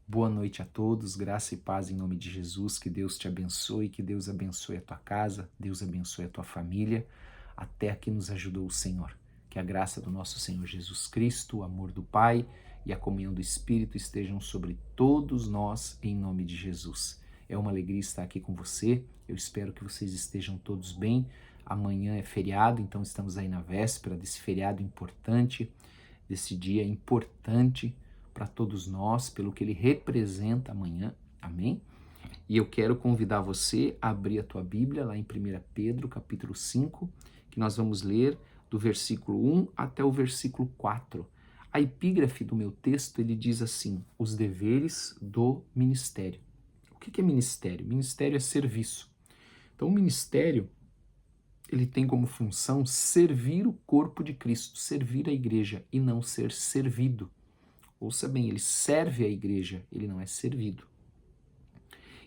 Boa noite a todos, graça e paz em nome de Jesus, que Deus te abençoe, que Deus abençoe a tua casa, Deus abençoe a tua família, até aqui nos ajudou o Senhor. Que a graça do nosso Senhor Jesus Cristo, o amor do Pai e a comunhão do Espírito estejam sobre todos nós em nome de Jesus. É uma alegria estar aqui com você, eu espero que vocês estejam todos bem. Amanhã é feriado, então estamos aí na véspera desse feriado importante, desse dia importante para todos nós, pelo que ele representa amanhã, amém? E eu quero convidar você a abrir a tua Bíblia lá em 1 Pedro, capítulo 5, que nós vamos ler do versículo 1 até o versículo 4. A epígrafe do meu texto, ele diz assim, os deveres do ministério. O que é ministério? Ministério é serviço. Então, o ministério, ele tem como função servir o corpo de Cristo, servir a igreja e não ser servido. Ouça bem, ele serve a igreja, ele não é servido.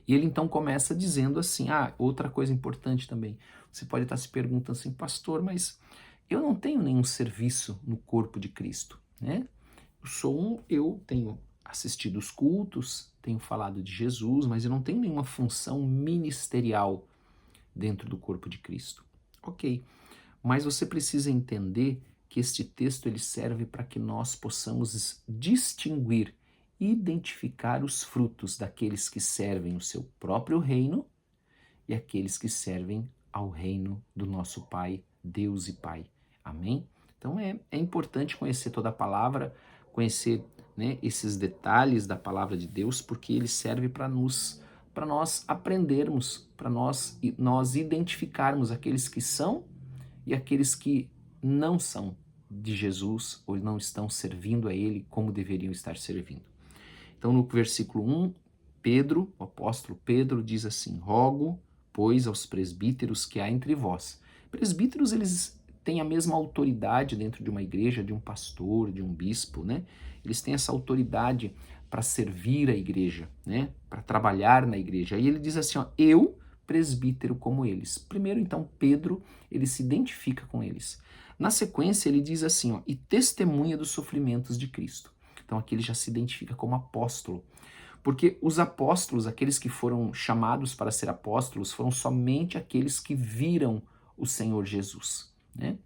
E ele então começa dizendo assim, outra coisa importante também, você pode estar se perguntando assim, pastor, mas eu não tenho nenhum serviço no corpo de Cristo, né? Eu tenho assistido os cultos, tenho falado de Jesus, mas eu não tenho nenhuma função ministerial dentro do corpo de Cristo. Ok, mas você precisa entender que este texto ele serve para que nós possamos distinguir, identificar os frutos daqueles que servem o seu próprio reino e aqueles que servem ao reino do nosso Pai, Deus e Pai. Amém? Então é importante conhecer toda a palavra, conhecer, né, esses detalhes da palavra de Deus, porque ele serve para nós aprendermos, para nós identificarmos aqueles que são e aqueles que não são de Jesus ou não estão servindo a ele como deveriam estar servindo. Então, no versículo 1, Pedro, o apóstolo Pedro, diz assim: rogo, pois, aos presbíteros que há entre vós. Presbíteros, eles têm a mesma autoridade dentro de uma igreja, de um pastor, de um bispo, né? Eles têm essa autoridade para servir a igreja, né? Para trabalhar na igreja. Aí ele diz assim, eu, presbítero como eles. Primeiro, então, Pedro, ele se identifica com eles. Na sequência, ele diz assim, e testemunha dos sofrimentos de Cristo. Então, aqui ele já se identifica como apóstolo. Porque os apóstolos, aqueles que foram chamados para ser apóstolos, foram somente aqueles que viram o Senhor Jesus, né?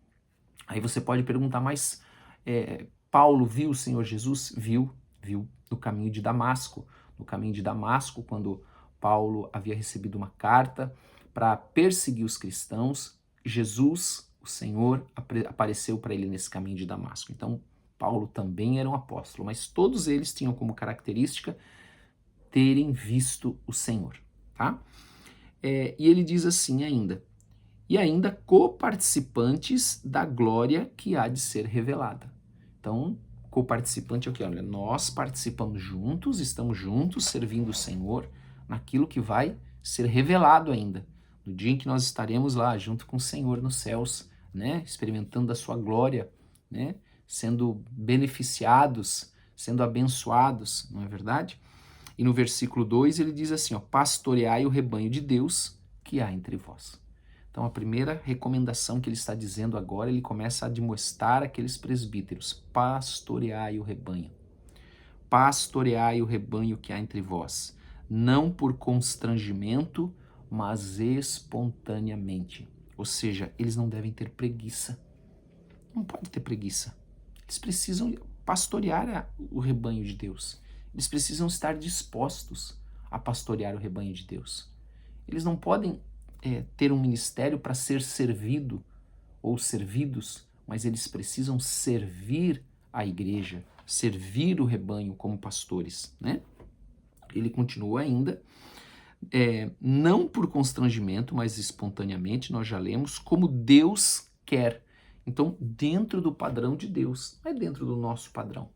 Aí você pode perguntar, mas Paulo viu o Senhor Jesus? Viu no caminho de Damasco. No caminho de Damasco, quando Paulo havia recebido uma carta para perseguir os cristãos, Jesus, o Senhor, apareceu para ele nesse caminho de Damasco. Então, Paulo também era um apóstolo, mas todos eles tinham como característica terem visto o Senhor, tá? E ele diz assim ainda, e ainda coparticipantes da glória que há de ser revelada. Então, coparticipante é o que? Olha, nós participamos juntos, estamos juntos servindo o Senhor naquilo que vai ser revelado ainda, no dia em que nós estaremos lá junto com o Senhor nos céus, né, experimentando a sua glória, né, sendo beneficiados, sendo abençoados, não é verdade? E no versículo 2 ele diz assim, pastoreai o rebanho de Deus que há entre vós. Então a primeira recomendação que ele está dizendo agora, ele começa a admoestar aqueles presbíteros, pastoreai o rebanho. Pastoreai o rebanho que há entre vós, não por constrangimento, mas espontaneamente. Ou seja, eles não devem ter preguiça. Não pode ter preguiça. Eles precisam pastorear o rebanho de Deus. Eles precisam estar dispostos a pastorear o rebanho de Deus. Eles não podem ter um ministério para ser servido ou servidos, mas eles precisam servir a igreja, servir o rebanho como pastores, né? Ele continua ainda, não por constrangimento, mas espontaneamente, nós já lemos, como Deus quer. Então, dentro do padrão de Deus, não é dentro do nosso padrão.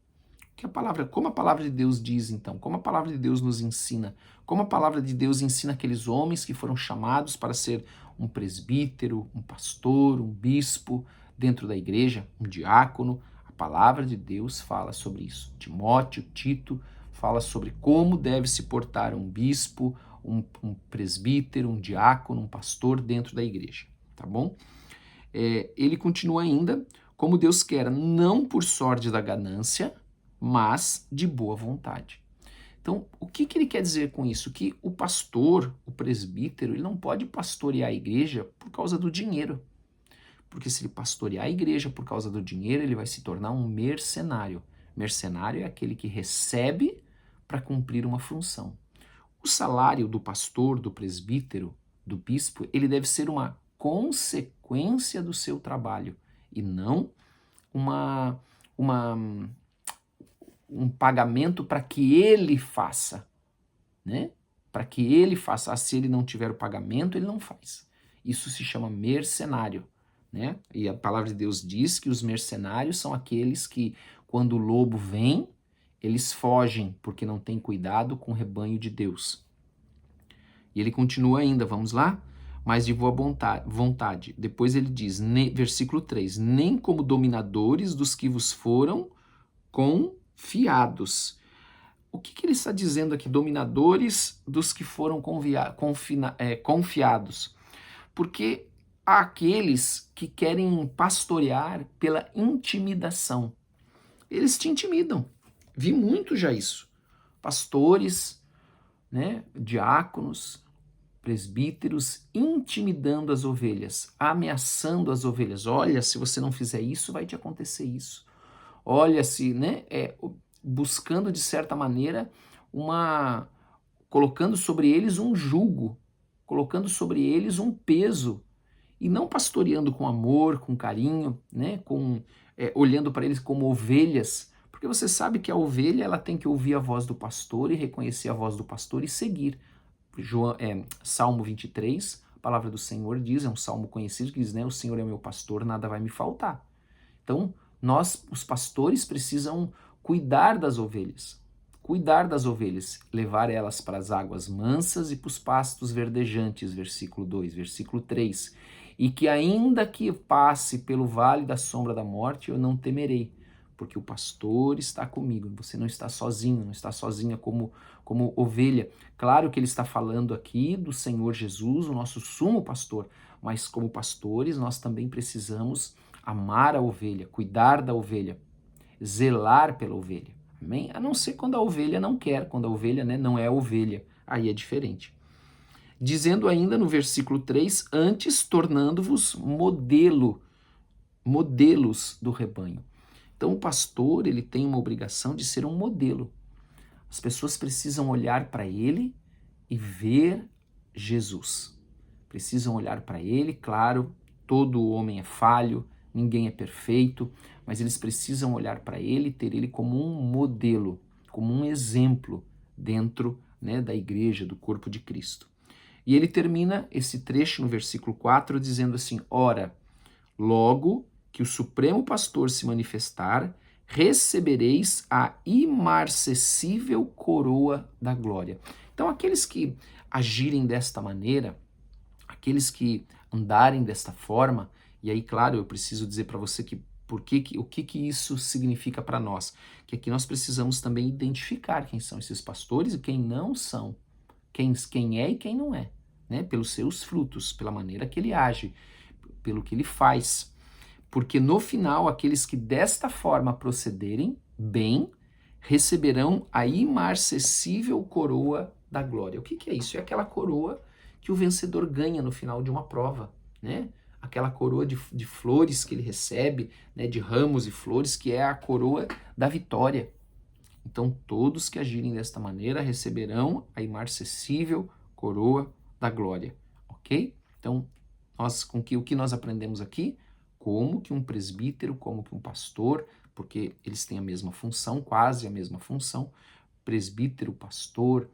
Como a palavra de Deus diz, então? Como a palavra de Deus nos ensina? Como a palavra de Deus ensina aqueles homens que foram chamados para ser um presbítero, um pastor, um bispo dentro da igreja, um diácono? A palavra de Deus fala sobre isso. Timóteo, Tito, fala sobre como deve se portar um bispo, um presbítero, um diácono, um pastor dentro da igreja, tá bom? Ele continua ainda, como Deus quer, não por sorte da ganância, mas de boa vontade. Então, o que ele quer dizer com isso? Que o pastor, o presbítero, ele não pode pastorear a igreja por causa do dinheiro. Porque se ele pastorear a igreja por causa do dinheiro, ele vai se tornar um mercenário. Mercenário é aquele que recebe para cumprir uma função. O salário do pastor, do presbítero, do bispo, ele deve ser uma consequência do seu trabalho e não um pagamento para que ele faça, né? Para que ele faça. Ah, se ele não tiver o pagamento, ele não faz. Isso se chama mercenário, né? E a palavra de Deus diz que os mercenários são aqueles que, quando o lobo vem, eles fogem porque não têm cuidado com o rebanho de Deus. E ele continua ainda, vamos lá? Mas de boa vontade. Depois ele diz, versículo 3, nem como dominadores dos que vos foram confiados. O que ele está dizendo aqui? Dominadores dos que foram confiados. Porque há aqueles que querem pastorear pela intimidação. Eles te intimidam. Vi muito já isso. Pastores, né, diáconos, presbíteros intimidando as ovelhas, ameaçando as ovelhas. Olha, se você não fizer isso, vai te acontecer isso. Olha, se, né, buscando de certa maneira colocando sobre eles um jugo, colocando sobre eles um peso e não pastoreando com amor, com carinho, né, olhando para eles como ovelhas, porque você sabe que a ovelha ela tem que ouvir a voz do pastor e reconhecer a voz do pastor e seguir. Salmo 23, a palavra do Senhor diz, é um salmo conhecido que diz, né, o Senhor é meu pastor, nada vai me faltar. Então, nós, os pastores, precisam cuidar das ovelhas, levar elas para as águas mansas e para os pastos verdejantes, versículo 2, versículo 3, e que ainda que passe pelo vale da sombra da morte, eu não temerei, porque o pastor está comigo. Você não está sozinho, não está sozinha como ovelha. Claro que ele está falando aqui do Senhor Jesus, o nosso sumo pastor, mas como pastores nós também precisamos amar a ovelha, cuidar da ovelha, zelar pela ovelha. Amém? A não ser quando a ovelha não quer, quando a ovelha, né, não é ovelha. Aí é diferente. Dizendo ainda no versículo 3, antes tornando-vos modelos do rebanho. Então o pastor, ele tem uma obrigação de ser um modelo. As pessoas precisam olhar para ele e ver Jesus. Precisam olhar para ele, claro, todo homem é falho, ninguém é perfeito, mas eles precisam olhar para ele e ter ele como um modelo, como um exemplo dentro, né, da igreja, do corpo de Cristo. E ele termina esse trecho no versículo 4 dizendo assim, ora, logo que o Supremo Pastor se manifestar, recebereis a imarcessível coroa da glória. Então, aqueles que agirem desta maneira, aqueles que andarem desta forma, e aí, claro, eu preciso dizer para você que o que isso significa para nós, que aqui nós precisamos também identificar quem são esses pastores e quem não são, quem é e quem não é, né? Pelos seus frutos, pela maneira que ele age, pelo que ele faz. Porque no final, aqueles que desta forma procederem bem, receberão a imarcessível coroa da glória. O que é isso? É aquela coroa que o vencedor ganha no final de uma prova, né? Aquela coroa de flores que ele recebe, né? De ramos e flores, que é a coroa da vitória. Então, todos que agirem desta maneira receberão a imarcessível coroa da glória, ok? Então, o que nós aprendemos aqui? Como que um presbítero, como que um pastor, porque eles têm a mesma função, quase a mesma função, presbítero, pastor,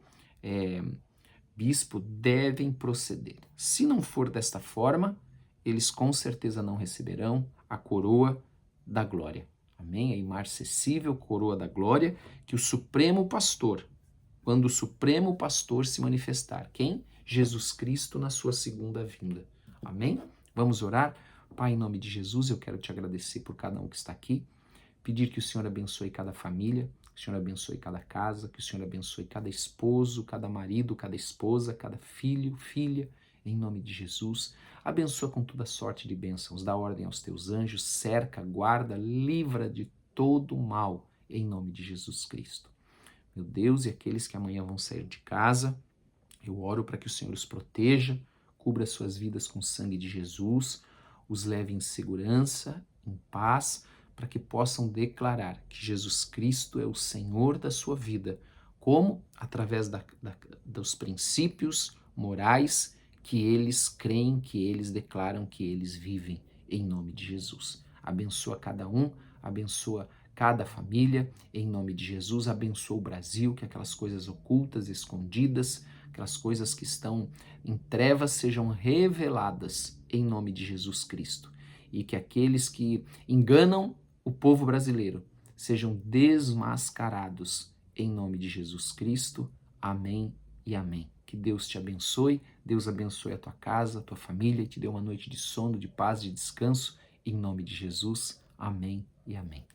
bispo, devem proceder. Se não for desta forma, eles com certeza não receberão a coroa da glória. Amém? A imarcessível coroa da glória que o Supremo Pastor, quando o Supremo Pastor se manifestar. Quem? Jesus Cristo na sua segunda vinda. Amém? Vamos orar? Pai, em nome de Jesus, eu quero te agradecer por cada um que está aqui, pedir que o Senhor abençoe cada família, que o Senhor abençoe cada casa, que o Senhor abençoe cada esposo, cada marido, cada esposa, cada filho, filha, em nome de Jesus. Abençoa com toda sorte de bênçãos, dá ordem aos teus anjos, cerca, guarda, livra de todo mal, em nome de Jesus Cristo. meu Deus, e aqueles que amanhã vão sair de casa. Eu oro para que o Senhor os proteja, cubra suas vidas com o sangue de Jesus, os leve em segurança, em paz, para que possam declarar que Jesus Cristo é o Senhor da sua vida, como? Através dos princípios morais que eles creem, que eles declaram, que eles vivem, em nome de Jesus. Abençoa cada um, abençoa cada família, em nome de Jesus, abençoa o Brasil, que aquelas coisas ocultas, escondidas, aquelas coisas que estão em trevas sejam reveladas em nome de Jesus Cristo. E que aqueles que enganam o povo brasileiro sejam desmascarados em nome de Jesus Cristo. Amém e amém. Que Deus te abençoe, Deus abençoe a tua casa, a tua família e te dê uma noite de sono, de paz, de descanso, em nome de Jesus. Amém e amém.